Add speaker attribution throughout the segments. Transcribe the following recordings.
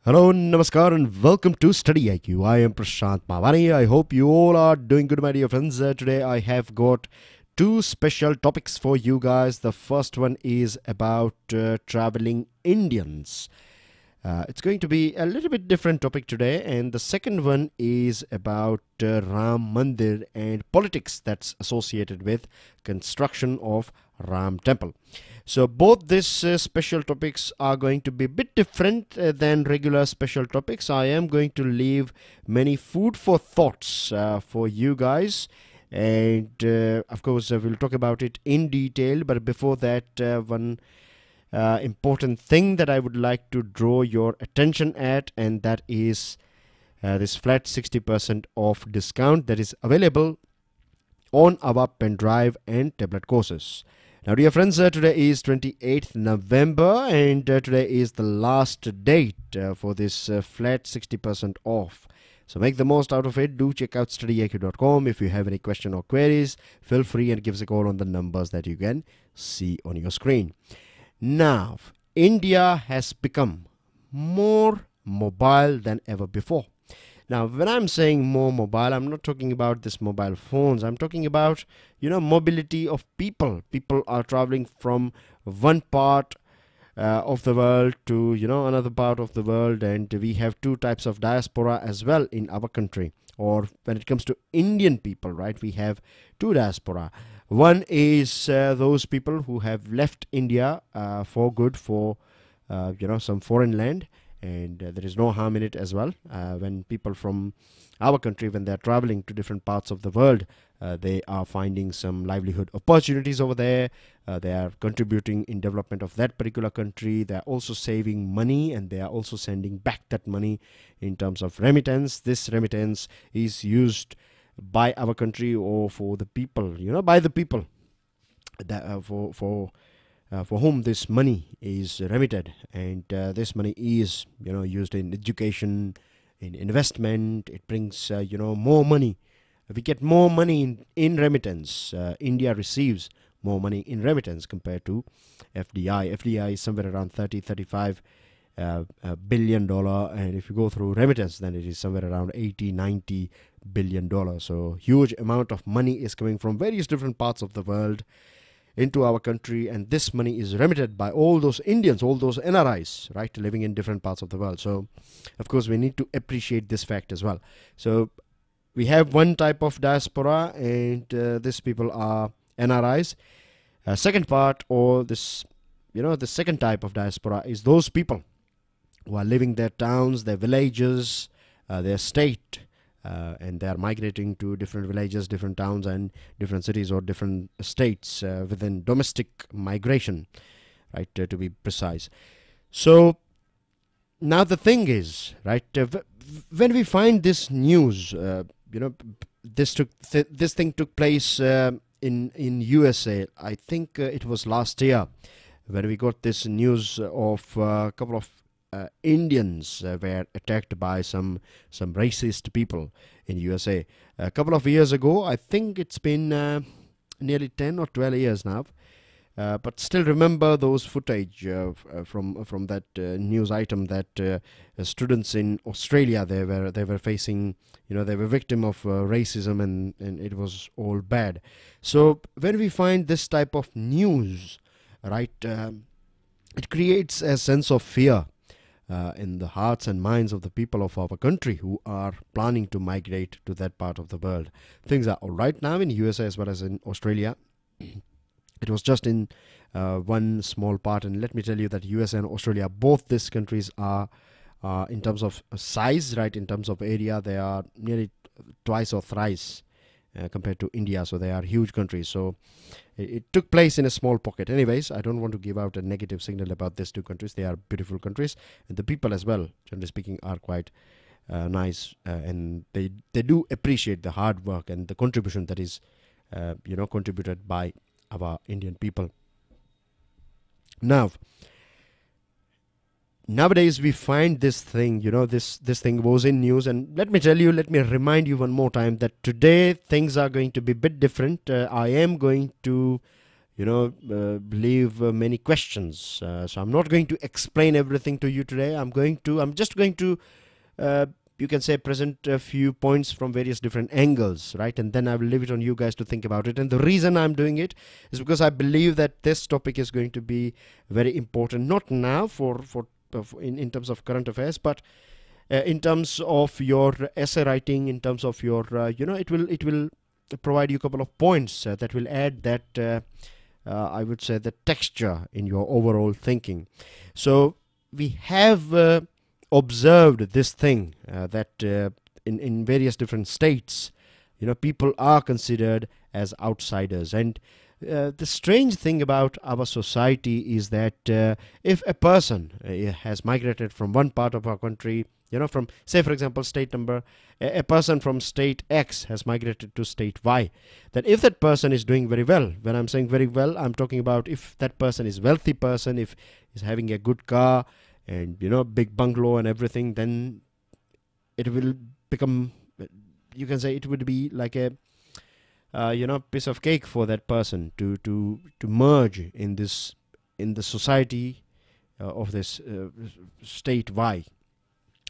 Speaker 1: Hello, namaskar, and welcome to StudyIQ. I am Prashant Mavani. I hope you all are doing good, my dear friends. Today I have got two special topics for you guys. The first one is about traveling Indians. It's going to be a little bit different topic today, and the second one is about Ram Mandir and politics that's associated with construction of Ram Temple. So both these special topics are going to be a bit different than regular special topics. I am going to leave many food for thoughts for you guys, and of course we'll talk about it in detail. But before that, one important thing that I would like to draw your attention at, and that is this flat 60% off discount that is available on our pen drive and tablet courses. Now, dear friends, today is 28th November, and today is the last date for this flat 60% off. So make the most out of it. Do check out StudyIQ.com. If you have any question or queries, feel free and give us a call on the numbers that you can see on your screen. Now, India has become more mobile than ever before. Now, when I'm saying more mobile, I'm not talking about this mobile phones. I'm talking about, mobility of people. People are traveling from one part of the world to, another part of the world. And we have two types of diaspora as well in our country. Or when it comes to Indian people, right, we have two diaspora. One is those people who have left India for good, for, some foreign land. And there is no harm in it as well. When people from our country, when they are traveling to different parts of the world, they are finding some livelihood opportunities over there. They are contributing in development of that particular country. They are also saving money, and they are also sending back that money in terms of remittance. This remittance is used by our country or for the people, by the people that, for whom this money is remitted, and this money is used in education, in investment. It brings more money. We get more money in remittance. India receives more money in remittance compared to FDI. FDI is somewhere around 35 billion dollar, and if you go through remittance, then it is somewhere around 80-90 billion dollars. So huge amount of money is coming from various different parts of the world into our country, and this money is remitted by all those Indians, all those NRIs, right, living in different parts of the world. So of course we need to appreciate this fact as well. So we have one type of diaspora, and these people are NRIs. Second part, or this, the second type of diaspora is those people who are living their towns, their villages, their state, and they are migrating to different villages, different towns, and different cities or different states within domestic migration, right, to be precise. So now the thing is, right, when we find this news, this thing took place in USA. I think it was last year when we got this news of a couple of Indians were attacked by some racist people in USA. A couple of years ago, I think it's been nearly 10 or 12 years now, but still remember those footage from that news item that students in Australia, they were facing, they were victim of racism, and it was all bad. So when we find this type of news, right, it creates a sense of fear in the hearts and minds of the people of our country who are planning to migrate to that part of the world. Things are all right now in USA as well as in Australia. It was just in one small part, and let me tell you that USA and Australia, both these countries are, in terms of size, right, in terms of area, they are nearly twice or thrice compared to India. So they are huge countries. So it took place in a small pocket. Anyways, I don't want to give out a negative signal about these two countries. They are beautiful countries, and the people as well, generally speaking, are quite nice, and they do appreciate the hard work and the contribution that is contributed by our Indian people. Now, nowadays we find this thing, this thing was in news, and let me remind you one more time that today things are going to be a bit different. I am going to leave many questions. So I'm not going to explain everything to you today. I'm just going to you can say present a few points from various different angles, right? And then I will leave it on you guys to think about it. And the reason I'm doing it is because I believe that this topic is going to be very important, not now in terms of current affairs, but in terms of your essay writing, in terms of your it will provide you a couple of points that will add that I would say the texture in your overall thinking. So we have observed this thing that in various different states, people are considered as outsiders. And the strange thing about our society is that if a person has migrated from one part of our country, from, say for example, state number, a person from state X has migrated to state Y, that if that person is doing very well, when I'm saying very well, I'm talking about if that person is wealthy person, if he's having a good car and big bungalow and everything, then it will become, you can say, it would be like a piece of cake for that person to merge in the society of this state Y.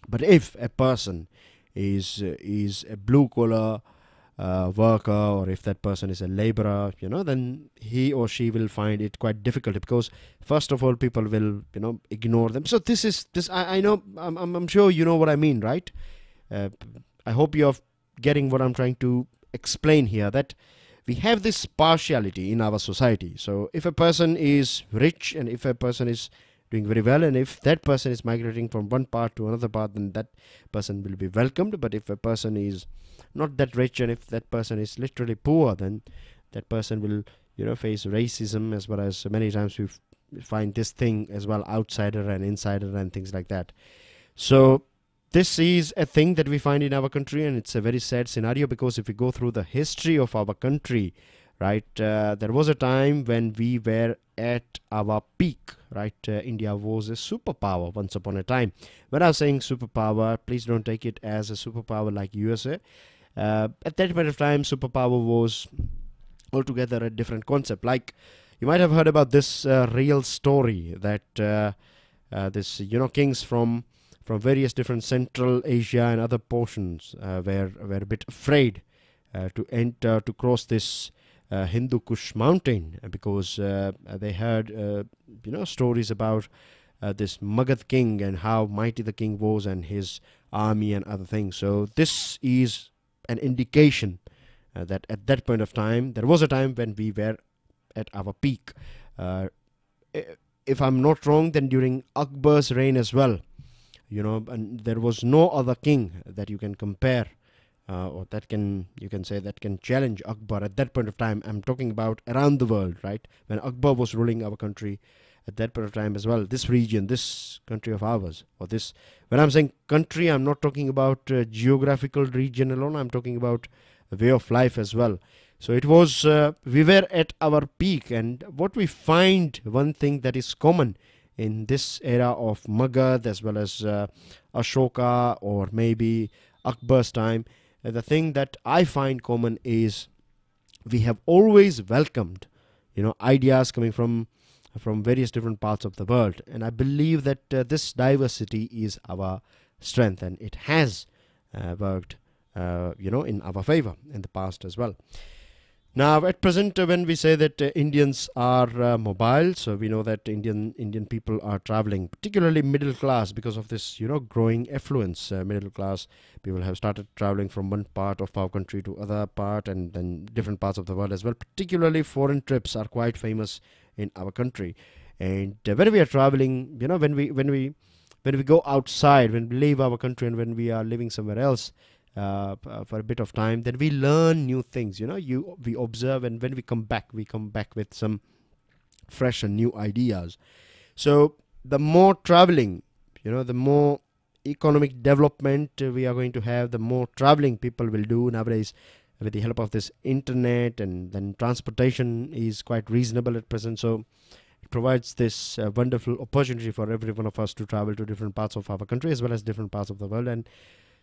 Speaker 1: But if a person is a blue collar worker, or if that person is a laborer, then he or she will find it quite difficult, because first of all, people will ignore them. So this I know, I'm sure you know what I mean, right? I hope you're getting what I'm trying to explain here, that we have this partiality in our society. So if a person is rich, and if a person is doing very well, and if that person is migrating from one part to another part, then that person will be welcomed. But if a person is not that rich, and if that person is literally poor, then that person will face racism, as well as many times we find this thing as well, outsider and insider and things like that. So this is a thing that we find in our country, and it's a very sad scenario, because if we go through the history of our country, right, there was a time when we were at our peak, right? India was a superpower once upon a time. When I'm saying superpower, please don't take it as a superpower like USA. At that point of time, superpower was altogether a different concept. Like, you might have heard about this real story that this kings from various different Central Asia and other portions were a bit afraid to cross this Hindu Kush mountain, because they heard stories about this Magad king and how mighty the king was, and his army and other things. So this is an indication that at that point of time, there was a time when we were at our peak. If I'm not wrong, then during Akbar's reign as well, and there was no other king that you can compare or that can challenge Akbar at that point of time. I'm talking about around the world, right? When Akbar was ruling our country at that point of time as well, this region, this country of ours, or this, when I'm saying country, I'm not talking about geographical region alone, I'm talking about a way of life as well. So it was, we were at our peak, and what we find, one thing that is common in this era of Magad as well as Ashoka, or maybe Akbar's time, the thing that I find common is we have always welcomed, ideas coming from various different parts of the world. And I believe that this diversity is our strength, and it has worked, in our favor in the past as well. Now, at present, when we say that Indians are mobile, so we know that Indian people are traveling, particularly middle class, because of this, growing affluence. Middle class people have started traveling from one part of our country to other part, and then different parts of the world as well. Particularly foreign trips are quite famous in our country. And when we are traveling, when we go outside, when we leave our country, and when we are living somewhere else, for a bit of time, then we learn new things. We observe, and when we come back with some fresh and new ideas. So the more traveling, the more economic development we are going to have, the more traveling people will do nowadays with the help of this internet, and then transportation is quite reasonable at present. So it provides this wonderful opportunity for every one of us to travel to different parts of our country as well as different parts of the world. And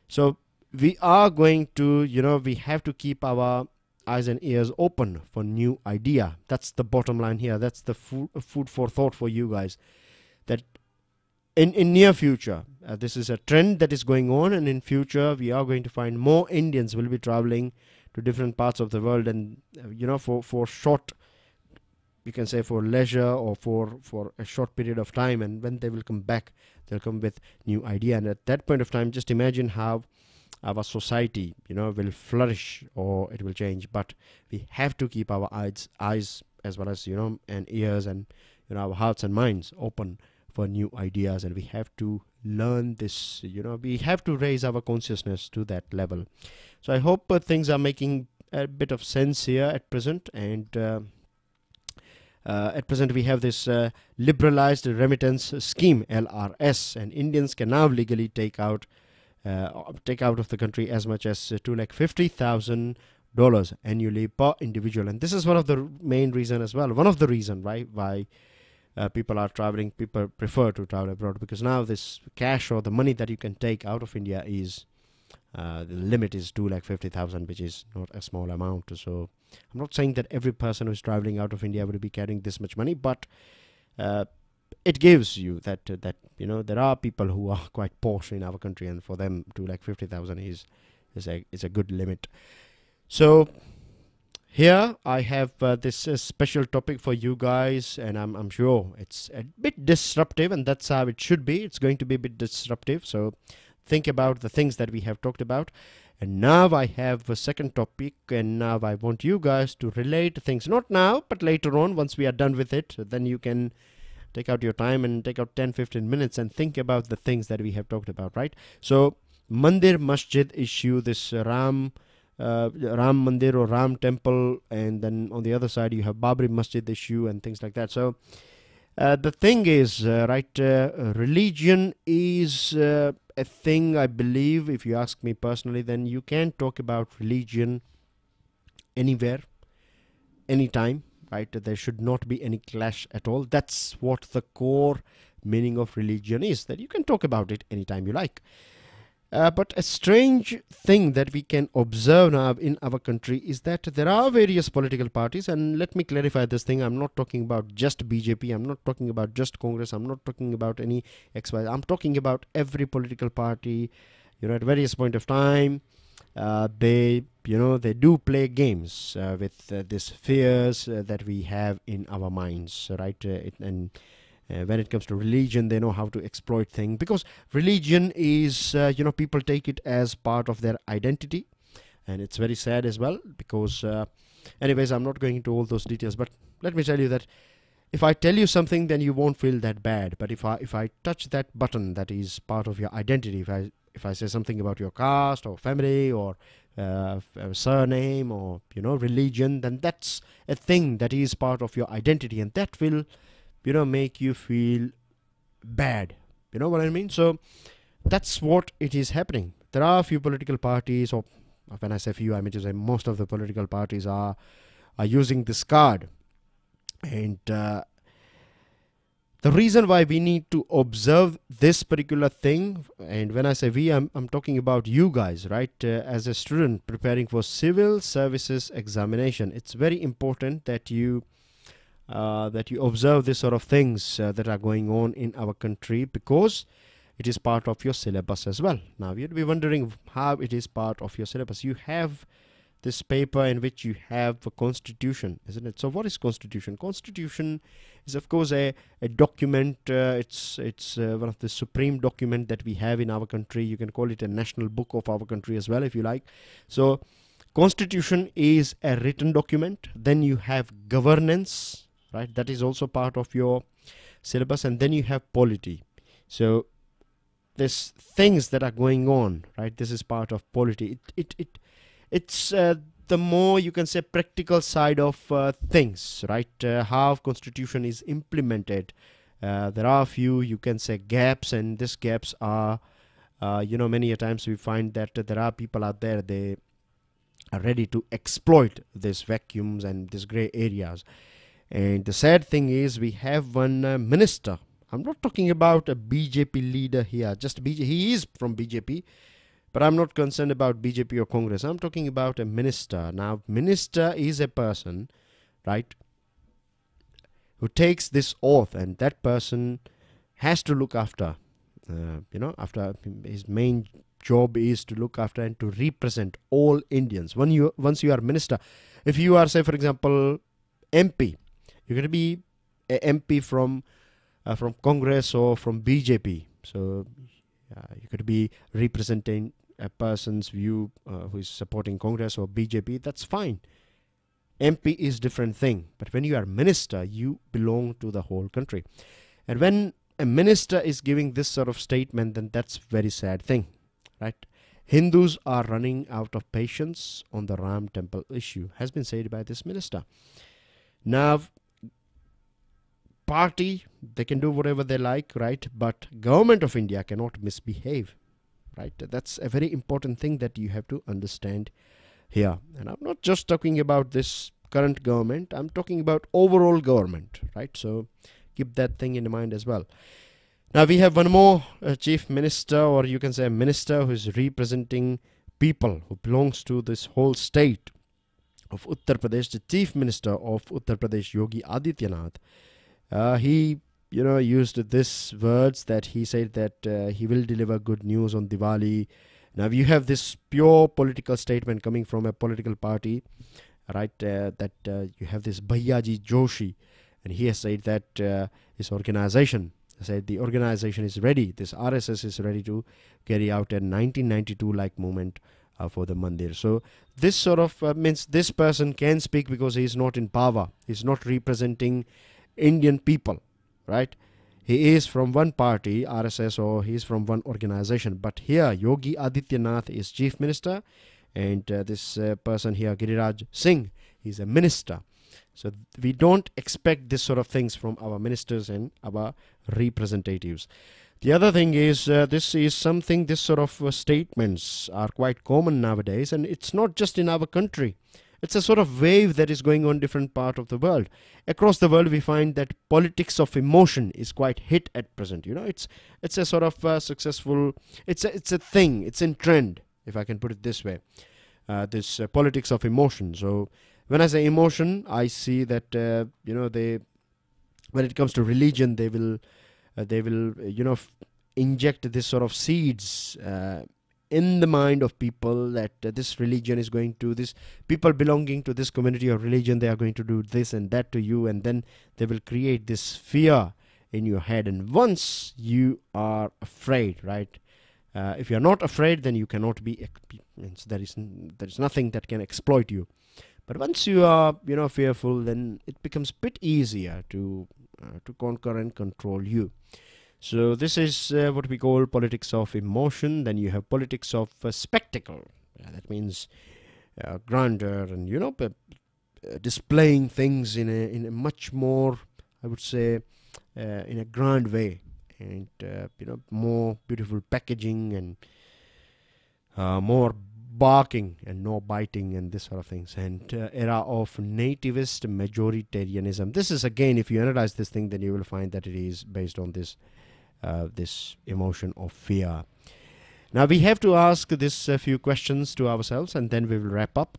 Speaker 1: so we are going to, we have to keep our eyes and ears open for new idea. That's the bottom line here. That's the food for thought for you guys, that in near future, this is a trend that is going on, and in future we are going to find more Indians will be traveling to different parts of the world, and for short, you can say, for leisure or for a short period of time, and when they will come back, they'll come with new idea. And at that point of time, just imagine how our society will flourish, or it will change. But we have to keep our eyes as well as and ears, and our hearts and minds open for new ideas, and we have to learn this. We have to raise our consciousness to that level. So I hope things are making a bit of sense here at present. And at present we have this liberalized remittance scheme, LRS, and Indians can now legally take out of the country as much as $250,000 annually per individual. And this is one of the main reason as well, one of the reason why people are traveling, people prefer to travel abroad, because now this cash or the money that you can take out of India is the limit is 250,000, which is not a small amount. So I'm not saying that every person who is traveling out of India will be carrying this much money, but it gives you that there are people who are quite posh in our country, and for them 250,000 is a good limit. So here I have this special topic for you guys, and I'm sure it's a bit disruptive, and that's how it should be. It's going to be a bit disruptive, so think about the things that we have talked about. And now I have a second topic, and now I want you guys to relate things, not now but later on, once we are done with it. Then you can take out your time and take out 10-15 minutes and think about the things that we have talked about, right? So Mandir Masjid issue, this Ram Mandir or Ram temple, and then on the other side you have Babri Masjid issue and things like that. So the thing is, religion is a thing, I believe, if you ask me personally, then you can talk about religion anywhere, anytime, right? There should not be any clash at all. That's what the core meaning of religion is, that you can talk about it anytime you like. But a strange thing that we can observe now in our country is that there are various political parties, and let me clarify this thing. I'm not talking about just BJP, I'm not talking about just Congress, I'm not talking about any XY. I'm talking about every political party. At various point of time, they do play games with these fears that we have in our minds, right? When it comes to religion, they know how to exploit things, because religion is, people take it as part of their identity, and it's very sad as well, because anyways, I'm not going into all those details, but let me tell you that if I tell you something, then you won't feel that bad. But if I touch that button that is part of your identity, if I say something about your caste or family or surname or religion, then that's a thing that is part of your identity, and that will make you feel bad. You know what I mean? So that's what it is happening. There are a few political parties, or when I say few, I mean to say most of the political parties are using this card. And the reason why we need to observe this particular thing, and when I say we, I'm talking about you guys, right? As a student preparing for Civil Services Examination, it's very important that you observe this sort of things that are going on in our country, because it is part of your syllabus as well. Now you'd be wondering how it is part of your syllabus. You have this paper in which you have a constitution, isn't it? So what is constitution? Constitution is, of course, a document. It's one of the supreme document that we have in our country. You can call it a national book of our country as well, if you like. So constitution is a written document. Then you have governance, right? That is also part of your syllabus. And then you have polity. So there's things that are going on, right? This is part of polity. It's the more, you can say, practical side of things, right? How constitution is implemented. There are a few, you can say, gaps, and these gaps are, many a times we find that there are people out there, they are ready to exploit these vacuums and these gray areas. And the sad thing is, we have one minister. I'm not talking about a BJP leader here, just BJP. He is from BJP, But I'm not concerned about BJP or Congress. I'm talking about a minister. Now, minister is a person, right, who takes this oath, and that person has to look after, after his main job is to look after and to represent all Indians. Once you are minister, if you are, say, for example, MP, you're going to be a MP from Congress or from BJP. So you could be representing a person's view who is supporting Congress or BJP. That's fine. MP is different thing. But when you are minister, you belong to the whole country. And when a minister is giving this sort of statement, then that's very sad thing, right? Hindus are running out of patience on the Ram temple issue, has been said by this minister. Now, party, they can do whatever they like, right? But government of India cannot misbehave, right? That's a very important thing that you have to understand here. And I'm not just talking about this current government, I'm talking about overall government, right? So keep that thing in mind as well. Now we have one more chief minister, or you can say a minister, who is representing people, who belongs to this whole state of Uttar Pradesh. The chief minister of Uttar Pradesh, Yogi Adityanath, he used this words, that he said that he will deliver good news on Diwali. Now you have this pure political statement coming from a political party, right? That you have this Bhaiyaji Joshi, and he has said that his organization said the organization is ready. This RSS is ready to carry out a 1992 like movement for the mandir. So this sort of means this person can speak because he is not in power. He is not representing Indian people, right? He is from one party, RSS, or he is from one organization. But here, Yogi Adityanath is chief minister, and this person here, Giriraj Singh, is a minister. So we don't expect this sort of things from our ministers and our representatives. The other thing is, this is something, this sort of statements are quite common nowadays, and it's not just in our country. It's a sort of wave that is going on different part of the world. Across the world, we find that politics of emotion is quite hit at present. It's a sort of successful. It's a thing. It's in trend, if I can put it this way. This politics of emotion. So when I say emotion, I see that they, when it comes to religion, they will inject this sort of seeds in the mind of people, that this religion is going to, this people belonging to this community or religion, they are going to do this and that to you, and then they will create this fear in your head. And once you are afraid, right, if you are not afraid, then you cannot be, there is nothing that can exploit you. But once you are fearful, then it becomes a bit easier to conquer and control you. So this is what we call politics of emotion. Then you have politics of spectacle. That means grandeur and displaying things in a much more, I would say, in a grand way, and more beautiful packaging, and more barking and no biting and this sort of things, and era of nativist majoritarianism. This is, again, if you analyze this thing, then you will find that it is based on this this emotion of fear. Now we have to ask this few questions to ourselves, and then we will wrap up.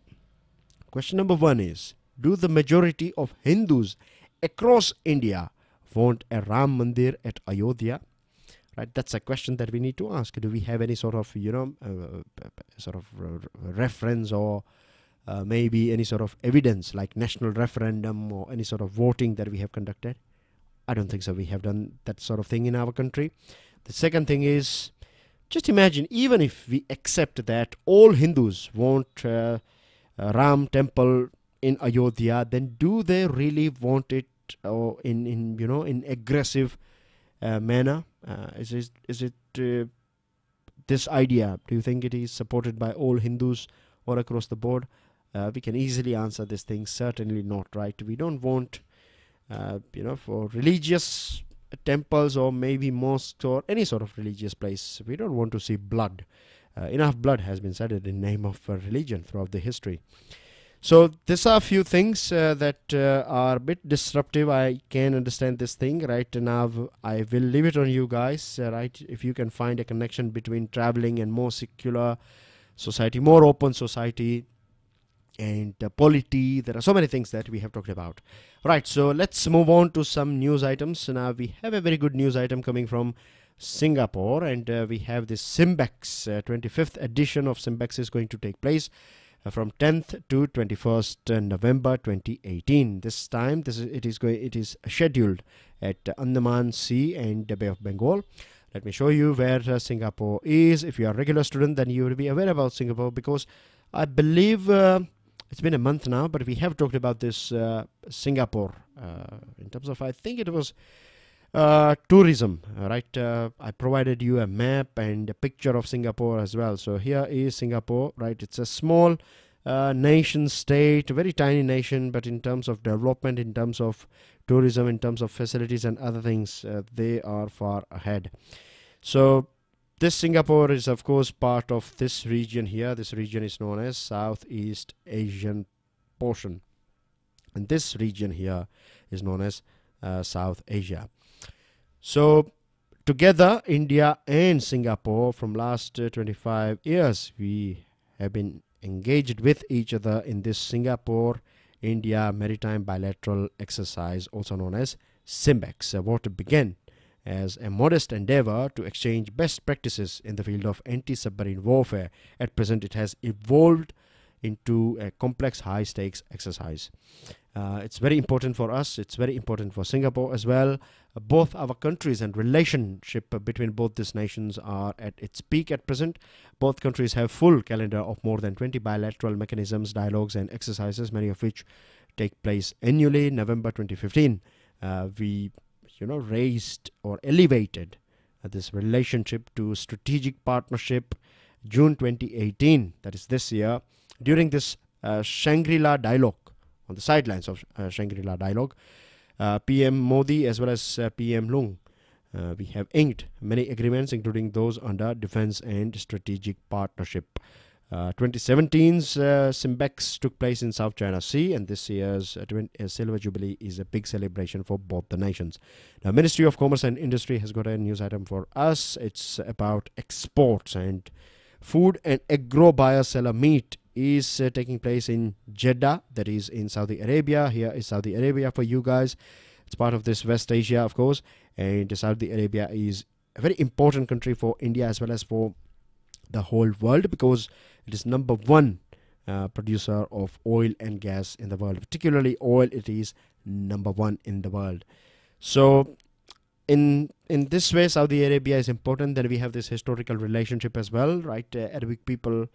Speaker 1: Question number 1 is, do the majority of Hindus across India want a Ram Mandir at Ayodhya? Right, that's a question that we need to ask. Do we have any sort of reference, or maybe any sort of evidence, like national referendum or any sort of voting that we have conducted? I don't think so. We have done that sort of thing in our country. The second thing is, just imagine, even if we accept that all Hindus want Ram temple in Ayodhya, then do they really want it in aggressive manner? Is it this idea? Do you think it is supported by all Hindus or across the board? We can easily answer this thing. Certainly not, right? We don't want for religious temples or maybe mosques or any sort of religious place, we don't want to see blood. Enough blood has been shed in the name of religion throughout the history. So these are a few things that are a bit disruptive. I can understand this thing right now. I will leave it on you guys, right? If you can find a connection between traveling and more secular society, more open society, and polity. There are so many things that we have talked about. Right, so let's move on to some news items. So now we have a very good news item coming from Singapore, and we have this Simbex 25th edition of Simbex is going to take place from 10th to 21st November 2018. This time it is scheduled at Andaman Sea and the Bay of Bengal. Let me show you where Singapore is. If you are a regular student, then you will be aware about Singapore, because I believe it's been a month now, but we have talked about this Singapore in terms of, I think it was tourism, right? I provided you a map and a picture of Singapore as well. So here is Singapore, right? It's a small nation state, a very tiny nation, but in terms of development, in terms of tourism, in terms of facilities and other things, they are far ahead. So this Singapore is of course part of this region here. This region is known as Southeast Asian portion, and this region here is known as South Asia. So together, India and Singapore, from last 25 years, we have been engaged with each other in this Singapore-India Maritime Bilateral Exercise, also known as SIMBEX. What began as a modest endeavor to exchange best practices in the field of anti-submarine warfare. At present, it has evolved into a complex high-stakes exercise. It's very important for us. It's very important for Singapore as well. Both our countries and relationship between both these nations are at its peak at present. Both countries have full calendar of more than 20 bilateral mechanisms, dialogues and exercises, many of which take place annually. November 2015, we raised or elevated this relationship to strategic partnership. June 2018, that is this year, during this Shangri-La dialogue, on the sidelines of Shangri-La dialogue, PM Modi as well as PM Lung, we have inked many agreements, including those under defense and strategic partnership. 2017's Simbex took place in South China Sea, and this year's Silver Jubilee is a big celebration for both the nations. The Ministry of Commerce and Industry has got a news item for us. It's about exports, and food and agro bioseller meet is taking place in Jeddah, that is in Saudi Arabia. Here is Saudi Arabia for you guys. It's part of this West Asia, of course, and Saudi Arabia is a very important country for India as well as for the whole world, because it is number one producer of oil and gas in the world. Particularly oil, it is number one in the world. So in this way, Saudi Arabia is important. Then we have this historical relationship as well, right? Arabic people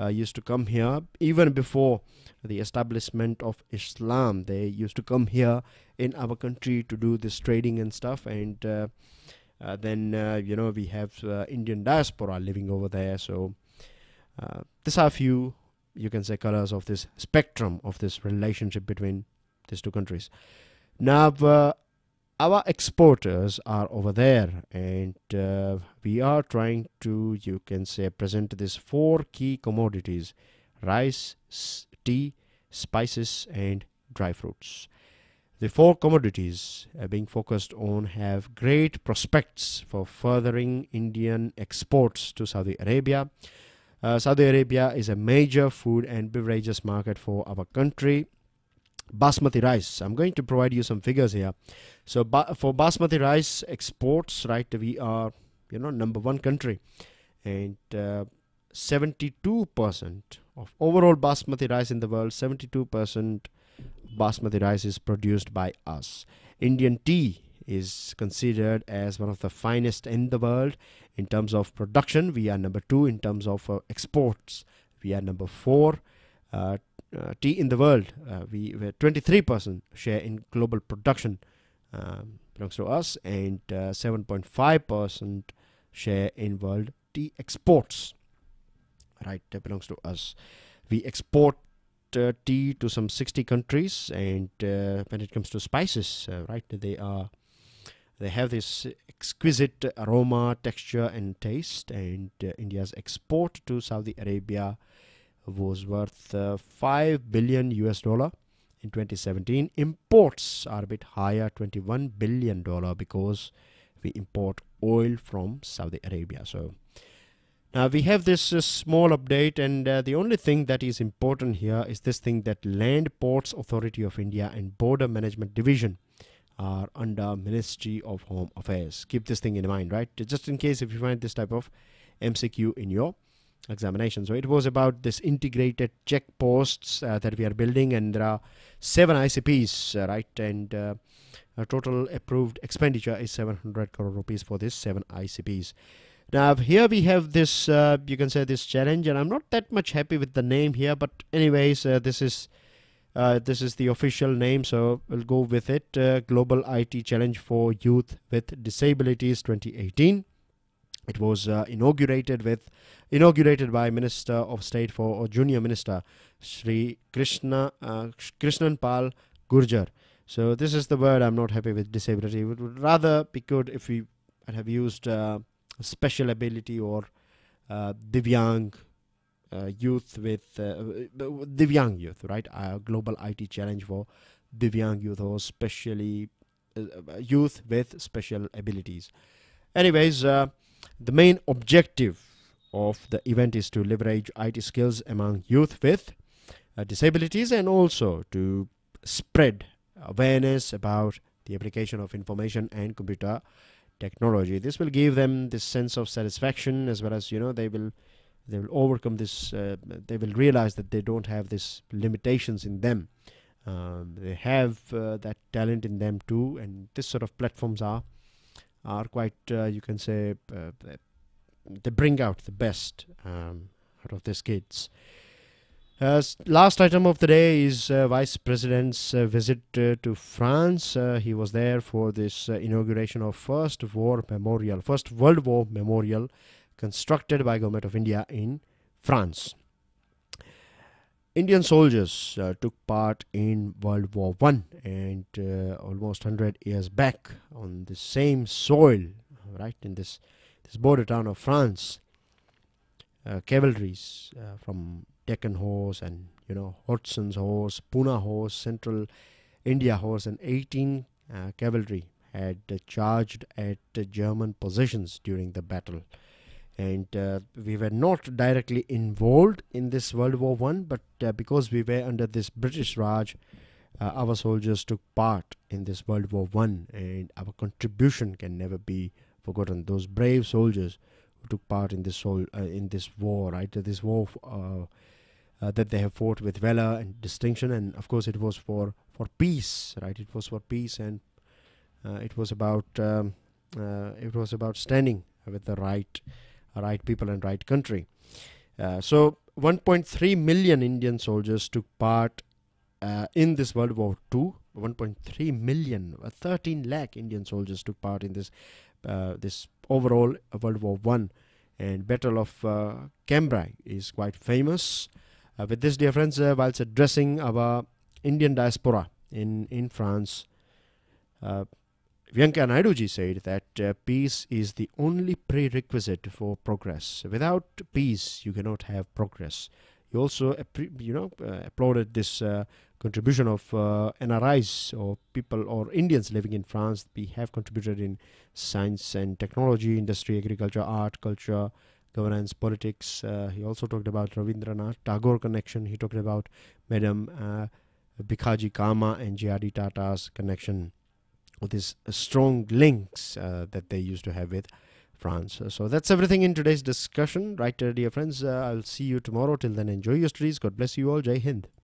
Speaker 1: used to come here even before the establishment of Islam. They used to come here in our country to do this trading and stuff, and then we have Indian diaspora living over there. So these are a few, you can say, colors of this spectrum of this relationship between these two countries. Now our exporters are over there, and we are trying to, you can say, present these four key commodities: rice, tea, spices and dry fruits. The four commodities being focused on have great prospects for furthering Indian exports to Saudi Arabia. Saudi Arabia is a major food and beverages market for our country. Basmati rice, I'm going to provide you some figures here. So for basmati rice exports, right, we are number one country, and 72% of overall basmati rice in the world, 72% basmati rice is produced by us. Indian tea is considered as one of the finest in the world. In terms of production, we are number two. In terms of exports, we are number four. Tea in the world, we have 23% share in global production belongs to us, and 7.5% share in world tea exports, right, that belongs to us. We export tea to some 60 countries, and when it comes to spices, right, they have this exquisite aroma, texture and taste, and India's export to Saudi Arabia was worth 5 billion US dollar in 2017. Imports are a bit higher, $21 billion, because we import oil from Saudi Arabia. So now we have this small update, and the only thing that is important here is this thing, that Land Ports Authority of India and Border Management Division are under Ministry of Home Affairs. Keep this thing in mind, right? Just in case if you find this type of MCQ in your examination. So it was about this integrated checkposts that we are building, and there are 7 ICPs, right? And a total approved expenditure is 700 crore rupees for this 7 ICPs. Now here we have this, you can say, this challenge, and I'm not that much happy with the name here, but anyways, this is the official name, so we'll go with it. Global IT Challenge for Youth with Disabilities 2018. It was inaugurated by Minister of State or Junior Minister Shri Krishnan Pal Gurjar. So this is the word I'm not happy with, disability. It would rather be good if we have used special ability or Divyang youth with Divyang youth, right? Global IT Challenge for Divyang youth, or specially youth with special abilities. Anyways, the main objective of the event is to leverage IT skills among youth with disabilities, and also to spread awareness about the application of information and computer technology. This will give them this sense of satisfaction, as well as, you know, they will overcome this, they will realize that they don't have these limitations in them. They have that talent in them too, and this sort of platforms are quite, you can say, they bring out the best out of these kids. Last item of the day is Vice President's visit to France. He was there for this inauguration of First World War Memorial constructed by Government of India in France. Indian soldiers took part in World War I, and almost 100 years back on the same soil, right, in this border town of France. Cavalries from Deccan Horse and, you know, Hodson's Horse, Pune Horse, Central India Horse, and 18 cavalry had charged at German positions during the battle. And we were not directly involved in this World War I, but because we were under this British Raj, our soldiers took part in this World War I, and our contribution can never be forgotten. Those brave soldiers who took part in this war, right? This war that they have fought with valor and distinction, and of course it was for peace, right? It was for peace, and it was about standing with the right people and right country. So 1.3 million Indian soldiers took part in this World War II. 1.3 million, 13 lakh Indian soldiers took part in this overall World War I. And Battle of Cambrai is quite famous. With this, dear friends, whilst addressing our Indian diaspora in France, Venkaiah Naidu ji said that peace is the only prerequisite for progress. Without peace, you cannot have progress. He also, applauded this contribution of NRIs, or people or Indians living in France. We have contributed in science and technology, industry, agriculture, art, culture, governance, politics. He also talked about Rabindranath Tagore connection. He talked about Madam Bikhaji Kama and J.R.D. Tata's connection, with these strong links that they used to have with France. So that's everything in today's discussion, right, dear friends. I'll see you tomorrow. Till then, enjoy your studies. God bless you all. Jai Hind.